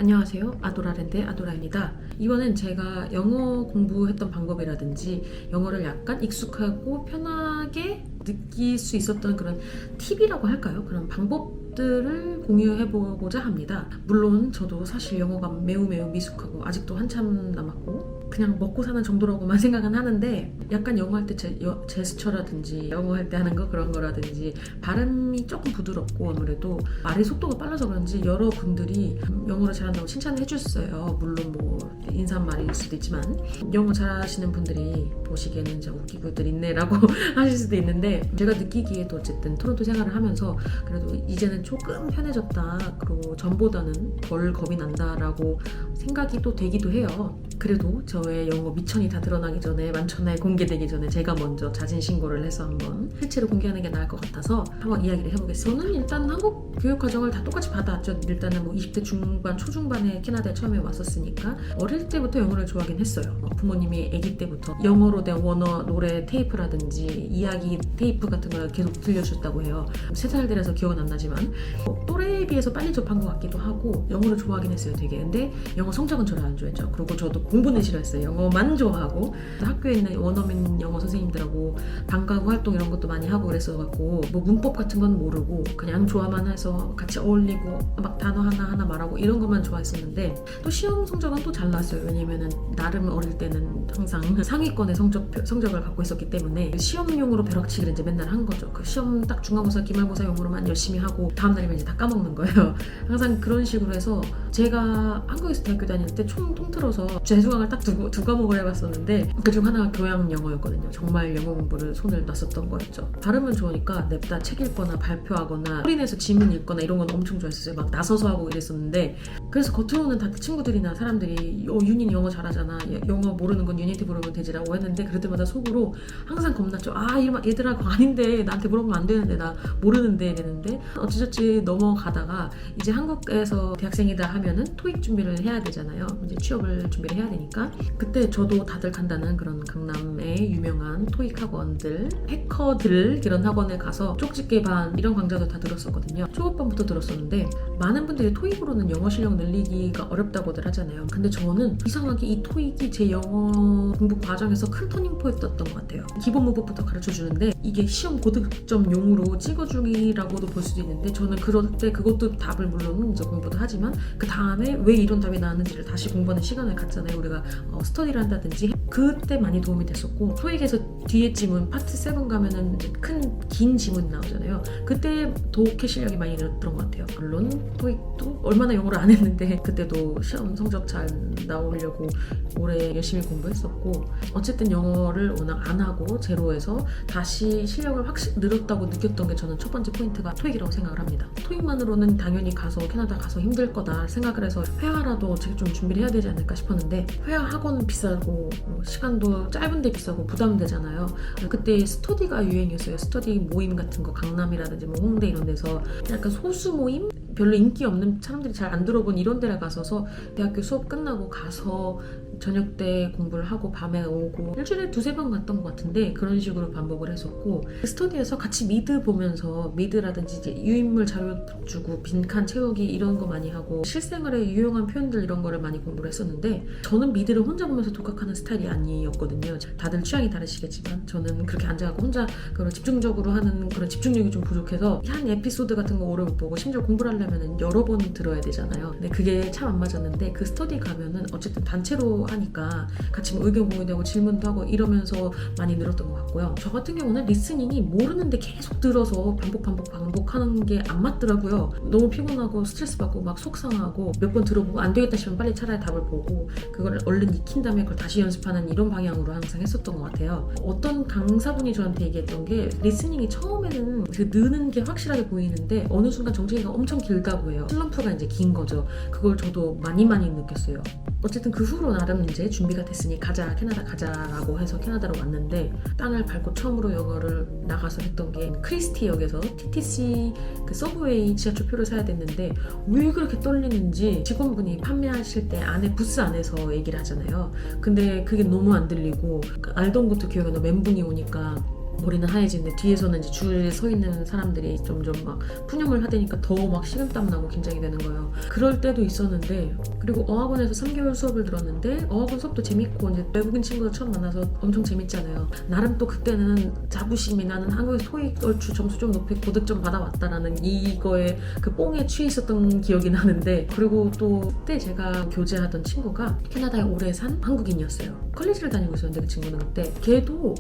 안녕하세요. 아도라랜드의 아도라입니다. 이번엔 제가 영어 공부했던 방법이라든지 영어를 약간 익숙하고 편하게 느낄 수 있었던 그런 팁이라고 할까요? 그런 방법들을 공유해보고자 합니다. 물론 저도 사실 영어가 매우 미숙하고 아직도 한참 남았고 그냥 먹고 사는 정도라고만 생각은 하는데 약간 영어 할 때 제스처라든지 영어 할 때 하는 거 그런 거라든지 발음이 조금 부드럽고 아무래도 말의 속도가 빨라서 그런지 여러분들이 영어를 잘한다고 칭찬을 해주셨어요. 물론 뭐 인사말일 수도 있지만 영어 잘하시는 분들이 보시기에는 진짜 웃기고들 있네라고 하실 수도 있는데 제가 느끼기에도 어쨌든 토론토 생활을 하면서 그래도 이제는 조금 편해졌다. 그리고 전보다는 덜 겁이 난다라고 생각이 또 되기도 해요. 그래도 저의 영어 미천이 다 드러나기 전에 만천하에 공개되기 전에 제가 먼저 자진 신고를 해서 한번 실제로 공개하는 게 나을 것 같아서 한번 이야기를 해보겠습니다. 저는 일단 한국 교육 과정을 다 똑같이 받아왔죠. 일단은 뭐 20대 중반, 초중반에 캐나다에 처음에 왔었으니까 어릴 때부터 영어를 좋아하긴 했어요. 부모님이 아기 때부터 영어로 된 원어 노래 테이프라든지 이야기 테이프 같은 걸 계속 들려주셨다고 해요. 3살 돼서 기억은 안 나지만 또래에 비해서 빨리 접한 것 같기도 하고 영어를 좋아하긴 했어요 되게. 근데 영어 성적은 저를 안 좋아했죠. 그리고 저도 공부는 싫어했어요. 영어만 좋아하고 학교에 있는 원어민 영어 선생님들하고 방과후 활동 이런 것도 많이 하고 그랬어갖고 뭐 문법 같은 건 모르고 그냥 좋아만 해서 같이 어울리고 막 단어 하나하나 말하고 이런 것만 좋아했었는데 또 시험 성적은 또 잘 나왔어요. 왜냐면은 나름 어릴 때는 항상 상위권의 성적을 갖고 있었기 때문에 시험용으로 벼락치기를 이제 맨날 한 거죠. 그 시험 딱 중간고사, 기말고사 용으로만 열심히 하고 다음날이면 이제 다 까먹는 거예요. 항상 그런 식으로 해서 제가 한국에서 대학교 다닐 때 총 통틀어서 재수강을 딱 두 과목을 해봤었는데 그중 하나가 교양 영어였거든요. 정말 영어 공부를 손을 놨었던 거였죠. 발음은 좋으니까 냅다 책 읽거나 발표하거나 소리내서 지문 읽거나 이런 건 엄청 좋아했어요. 막 나서서 하고 이랬었는데 그래서 겉으로는 다 친구들이나 사람들이 윤희는 영어 잘하잖아. 영어 모르는 건 유니티 물어보면 되지라고 했는데 그럴 때마다 속으로 항상 겁났죠. 얘들아 그거 아닌데 나한테 물어보면 안 되는데 나 모르는데 이랬는데 어찌저찌 넘어가다가 이제 한국에서 대학생이다 하면은 토익 준비를 해야 되잖아요. 이제 취업을 준비를 해야 되니까 그때 저도 다들 간다는 그런 강남의 유명한 토익 학원들 해커들 이런 학원에 가서 쪽집게반 이런 강좌도 다 들었었거든요. 초급반부터 들었었는데 많은 분들이 토익으로는 영어 실력 늘리기가 어렵다고들 하잖아요. 근데 저는 이상하게 이 토익이 제 영어 공부 과정에서 큰 터닝 포인트였던 것 같아요. 기본 문법부터 가르쳐 주는데 이게 시험 고득점용으로 찍어주기라고도 볼 수도 있는데 저는 그럴 때 그것도 답을 물론 이제 공부도 하지만 그 다음에 왜 이런 답이 나왔는지를 다시 공부하는 시간을 갖잖아요. 우리가 스터디를 한다든지 그때 많이 도움이 됐었고 토익에서 뒤에 지문 파트 7 가면은 긴 지문이 나오잖아요. 그때 독해 실력이 많이 늘었던 것 같아요. 물론 토익도 얼마나 영어를 안 했는데 그때도 시험 성적 잘 나오려고 오래 열심히 공부했었고 어쨌든 영어를 워낙 안 하고 제로에서 다시 실력을 확실히 늘었다고 느꼈던 게 저는 첫 번째 포인트가 토익이라고 생각을 합니다. 토익만으로는 당연히 캐나다 가서 힘들 거다 생각을 해서 회화라도 어떻게 좀 준비를 해야 되지 않을까 싶었는데 회화 학원 비싸고 시간도 짧은데 비싸고 부담되잖아요. 그때 스터디가 유행이었어요. 스터디 모임 같은 거 강남이라든지 뭐 홍대 이런 데서 약간 소수 모임? 별로 인기 없는 사람들이 잘 안 들어본 이런 데를 가서서 대학교 수업 끝나고 가서 저녁 때 공부를 하고 밤에 오고 일주일에 2-3번 갔던 것 같은데 그런 식으로 반복을 했었고 스터디에서 같이 미드 보면서 미드라든지 이제 유인물 자료 주고 빈칸 채우기 이런 거 많이 하고 실생활에 유용한 표현들 이런 거를 많이 공부를 했었는데 저는 미드를 혼자 보면서 독학하는 스타일이 아니었거든요. 다들 취향이 다르시겠지만 저는 그렇게 앉아갖고 혼자 그런 집중적으로 하는 그런 집중력이 좀 부족해서 한 에피소드 같은 거 오래 못 보고 심지어 공부를 하려면 여러 번 들어야 되잖아요. 근데 그게 참 안 맞았는데 그 스터디 가면은 어쨌든 단체로 하니까 같이 뭐 의견 공유되고 질문도 하고 이러면서 많이 늘었던 것 같고요. 저 같은 경우는 리스닝이 모르는데 계속 들어서 반복하는 게 안 맞더라고요. 너무 피곤하고 스트레스 받고 막 속상하고 몇 번 들어보고 안 되겠다 싶으면 빨리 차라리 답을 보고 그걸 얼른 익힌 다음에 그걸 다시 연습하는 이런 방향으로 항상 했었던 것 같아요. 어떤 강사분이 저한테 얘기했던 게 리스닝이 처음에는 그 느는 게 확실하게 보이는데 어느 순간 정체기가 엄청 길다고 해요. 슬럼프가 이제 긴 거죠. 그걸 저도 많이 느꼈어요. 어쨌든 그 후로 나름 이제 준비가 됐으니 캐나다 가자라고 해서 캐나다로 왔는데 땅을 밟고 처음으로 영어를 나가서 했던 게 크리스티역에서 TTC 그 서브웨이 지하철표를 사야 됐는데 왜 그렇게 떨리는지 직원분이 판매하실 때 안에 부스 안에서 얘기를 하잖아요. 근데 그게 너무 안 들리고 알던 것도 기억이 나. 멘붕이 오니까 머리는 하얘지는데 뒤에서는 이제 줄에 서 있는 사람들이 점점 막 푸념을 하다니까 더 막 식은땀 나고 긴장이 되는 거예요. 그럴 때도 있었는데, 그리고 어학원에서 3개월 수업을 들었는데 어학원 수업도 재밌고 이제 외국인 친구들 처음 만나서 엄청 재밌잖아요. 나름 또 그때는 자부심이, 나는 한국에서 토익 얼추 점수 좀 높이 고득점 받아왔다라는 이거에 그 뽕에 취해 있었던 기억이 나는데, 그리고 또 그때 제가 교제하던 친구가 캐나다에 오래 산 한국인이었어요. 컬리지를 다니고 있었는데 그 친구는 그때 걔도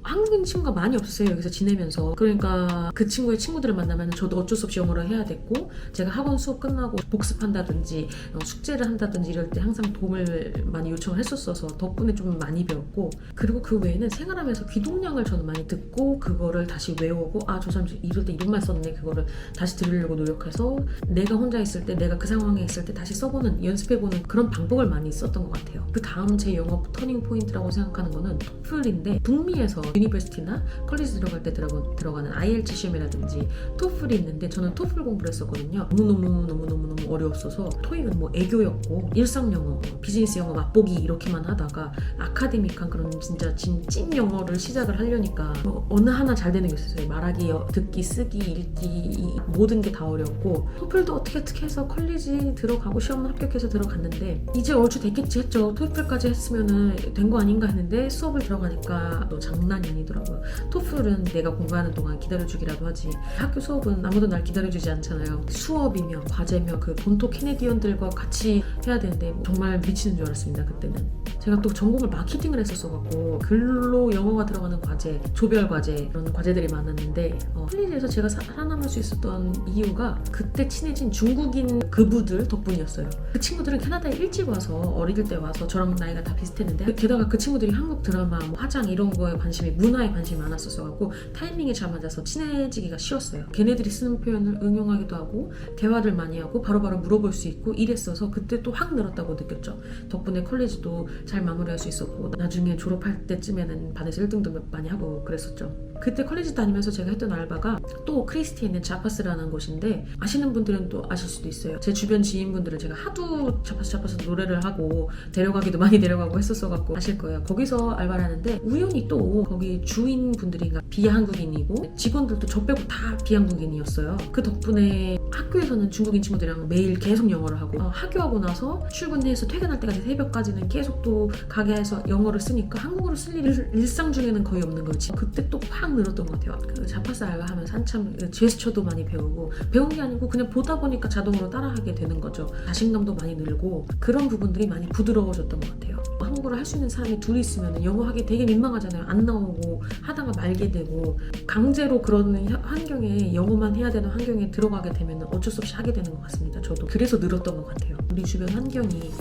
한국인 친구가 많이 없었어요. 여기서 지내면서. 그러니까 그 친구의 친구들을 만나면 저도 어쩔 수 없이 영어를 해야 됐고, 제가 학원 수업 끝나고 복습한다든지 숙제를 한다든지 이럴 때 항상 도움을 많이 요청을 했었어서 덕분에 좀 많이 배웠고, 그리고 그 외에는 생활하면서 귀동량을 저는 많이 듣고 그거를 다시 외우고, 아, 저 사람 이럴 때 이런 말 썼네, 그거를 다시 들으려고 노력해서 내가 혼자 있을 때, 내가 그 상황에 있을 때 다시 써보는, 연습해보는 그런 방법을 많이 썼던 것 같아요. 그 다음 제 영어 터닝 포인트라고 생각하는 거는 토플인데, 북미에서 유니버시티나 컬리지 들어갈 때 들어가는 IELTS 시험이라든지 토플이 있는데, 저는 토플 공부를 했었거든요. 너무너무 어려웠어서 토익은 뭐 애교였고, 일상 영어, 비즈니스 영어 맛보기 이렇게만 하다가 아카데믹한 그런 진짜 찐 영어를 시작을 하려니까 뭐 어느 하나 잘 되는 게 있었어요. 말하기, 듣기, 쓰기, 읽기 모든 게 다 어렵고, 토플도 어떻게 해서 컬리지 들어가고 시험 합격해서 들어갔는데 이제 얼추 됐겠지 했죠. 토플까지 했으면은 된 거 아닌가 했는데 수업을 들어가니까 또 장난이 아니더라고요. 토플은 내가 공부하는 동안 기다려주기라도 하지, 학교 수업은 아무도 날 기다려주지 않잖아요. 수업이며 과제며 그 본토 캐네디언들과 같이 해야 되는데 정말 미치는 줄 알았습니다. 그때는 제가 또 전공을 마케팅을 했었어갖고 글로 영어가 들어가는 과제, 조별 과제, 그런 과제들이 많았는데 컬리지에서 제가 살아남을 수 있었던 이유가 그때 친해진 중국인 그부들 덕분이었어요. 그 친구들은 캐나다에 일찍 와서, 어릴 때 와서 저랑 나이가 다 비슷했는데, 게다가 그 친구들이 한국 드라마, 뭐 화장 이런 거에 관심이, 문화에 관심이 많았었어갖고 타이밍이 잘 맞아서 친해지기가 쉬웠어요. 걔네들이 쓰는 표현을 응용하기도 하고 대화를 많이 하고 바로바로 물어볼 수 있고 이랬어서 그때 또 확 늘었다고 느꼈죠. 덕분에 컬리지도 잘 마무리할 수 있었고, 나중에 졸업할 때쯤에는 반에서 1등도 많이 하고 그랬었죠. 그때 컬리지 다니면서 제가 했던 알바가 또 크리스티에 있는 자파스라는 곳인데, 아시는 분들은 또 아실 수도 있어요. 제 주변 지인분들은 제가 하도 자파스 노래를 하고 데려가기도 많이 데려가고 했었어갖고 아실 거예요. 거기서 알바를 하는데 우연히 또 거기 주인분들이 비한국인이고 직원들도 저 빼고 다 비한국인이었어요. 그 덕분에 학교에서는 중국인 친구들이랑 매일 계속 영어를 하고, 학교하고 나서 출근해서 퇴근할 때까지 새벽까지는 계속 또 가게에서 영어를 쓰니까 한국어로 쓸 일이 일상 중에는 거의 없는 거지. 그때 또 확 늘었던 것 같아요. 그 자파스 알바하면서 한참 제스처도 많이 배우고, 배운 게 아니고 그냥 보다 보니까 자동으로 따라하게 되는 거죠. 자신감도 많이 늘고 그런 부분들이 많이 부드러워졌던 것 같아요. 한국어를 할 수 있는 사람이 둘이 있으면 영어 하기 되게 민망하잖아요. 안 나오고 하다가 말게 되고, 강제로 그런 환경에, 영어만 해야 되는 환경에 들어가게 되면 어쩔 수 없이 하게 되는 것 같습니다. 저도 그래서 늘었던 것 같아요. 우리 주변 환경이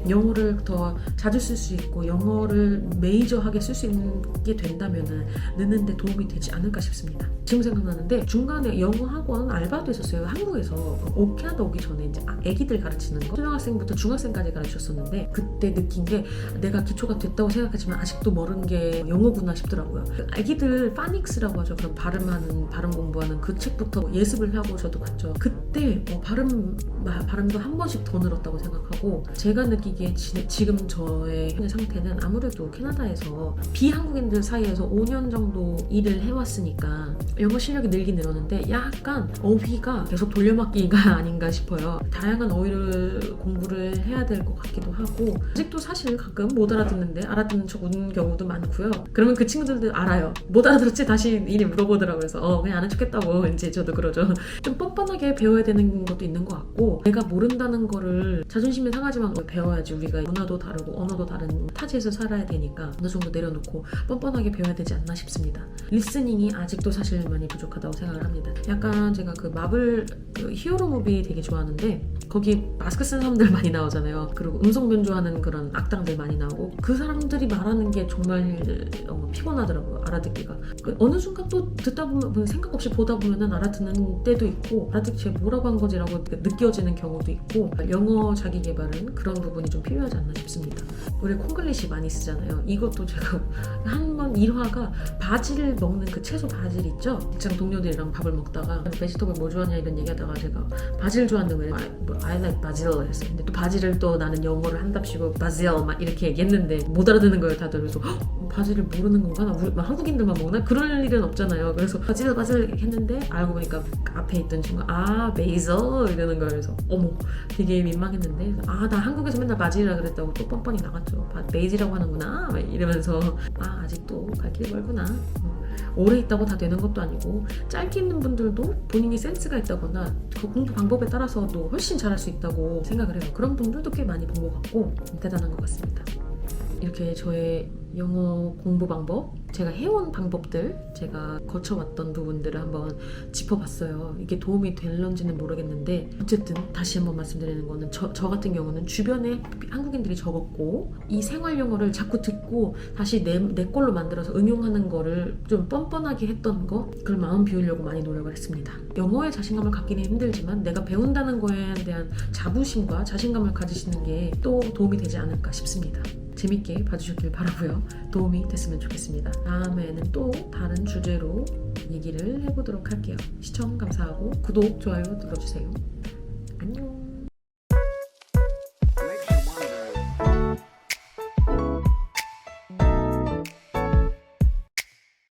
영어를 더 자주 쓸 수 있고 영어를 메이저하게 쓸 수 있게 된다면 느는데 도움이 되지 않을까 싶습니다. 지금 생각나는데 중간에 영어 학원 알바도 했었어요. 한국에서 캐나다 오기 전에 이제 애기들 가르치는 거, 초등학생부터 중학생까지 가르쳤었는데, 그때 느낀 게 내가 기초가 됐다고 생각하지만 아직도 모르는 게 영어구나 싶더라고요. 애기들 파닉스라고 하죠. 그런 발음 공부하는 그 책부터 예습을 하고 저도 봤죠. 그때 발음도 한 번씩 더 늘었다고 생각하고, 제가 느끼기에 지금 저의 현재 상태는 아무래도 캐나다에서 비한국인들 사이에서 5년 정도 일을 해왔으니까 영어 실력이 늘긴 늘었는데 약간 어휘가 계속 돌려막기가 아닌가 싶어요. 다양한 어휘를 공부를 해야 될 것 같기도 하고, 아직도 사실 가끔 못 알아듣는데 알아듣는 척 웃는 경우도 많고요. 그러면 그 친구들도 알아요. 못 알아들었지? 다시 일이 물어보더라고요. 그래서 그냥 아는 척했다고 이제 저도 그러죠. 좀 뻔뻔하게 배워야 되는 것도 있는 것 같고, 내가 모른다는 거를 자존심이 상하지만 배워야지. 우리가 문화도 다르고 언어도 다른 타지에서 살아야 되니까 어느 정도 내려놓고 뻔뻔하게 배워야 되지 않나 싶습니다. 리스닝이 아직도 사실 많이 부족하다고 생각을 합니다. 약간 제가 그 마블 히어로 무비 되게 좋아하는데, 거기 마스크 쓴 사람들 많이 나오잖아요. 그리고 음성 변조하는 그런 악당들 많이 나오고, 그 사람들이 말하는 게 정말 피곤하더라고요. 알아듣기가. 어느 순간 또 듣다 보면 생각 없이 보다 보면은 알아듣는 때도 있고, 알아듣지 뭐라고 한 거지라고 느껴지는 경우도 있고, 영어 자기 개발은 그런 부분이 좀 필요하지 않나 싶습니다. 우리 콩글리시 많이 쓰잖아요. 이것도 제가 한 번 일화가 바질 먹는 그 채소 바질 있죠? 직장 동료들이랑 밥을 먹다가 베지터블 뭐 좋아하냐 이런 얘기하다가 제가 바질 좋아한다고 왜 I like basil 했어요. 근데 또 바질을 또 나는 영어를 한답시고 바질 막 이렇게 얘기했는데 못 알아듣는 거예요. 다들. 그래서 바질을 모르는 건가? 막 한국인들만 먹나? 그럴 일은 없잖아요. 그래서 바질 했는데 알고 보니까 앞에 있던 친구가 베이슬 이러는 거예요. 그래서 어머 되게 민망했는데 나 한국에서 맨날 바질이라 그랬다고 또 뻔뻔히 나갔죠. 베이지라고 하는구나 막 이러면서 아직도 갈 길이 멀구나. 오래 있다고 다 되는 것도 아니고 짧게 있는 분들도 본인이 센스가 있다거나 그 공부 방법에 따라서도 훨씬 잘할 수 있다고 생각을 해요. 그런 분들도 꽤 많이 본 것 같고 대단한 것 같습니다. 이렇게 저의 영어 공부 방법, 제가 해온 방법들, 제가 거쳐왔던 부분들을 한번 짚어봤어요. 이게 도움이 될런지는 모르겠는데 어쨌든 다시 한번 말씀드리는 거는 저 같은 경우는 주변에 한국인들이 적었고 이 생활 영어를 자꾸 듣고 다시 내 걸로 만들어서 응용하는 거를 좀 뻔뻔하게 했던 거, 그걸 마음 비우려고 많이 노력을 했습니다. 영어에 자신감을 갖기는 힘들지만 내가 배운다는 거에 대한 자부심과 자신감을 가지시는 게 또 도움이 되지 않을까 싶습니다. 재밌게 봐주셨길 바라고요. 도움이 됐으면 좋겠습니다. 다음에는 또 다른 주제로 얘기를 해보도록 할게요. 시청 감사하고 구독, 좋아요 눌러주세요. 안녕.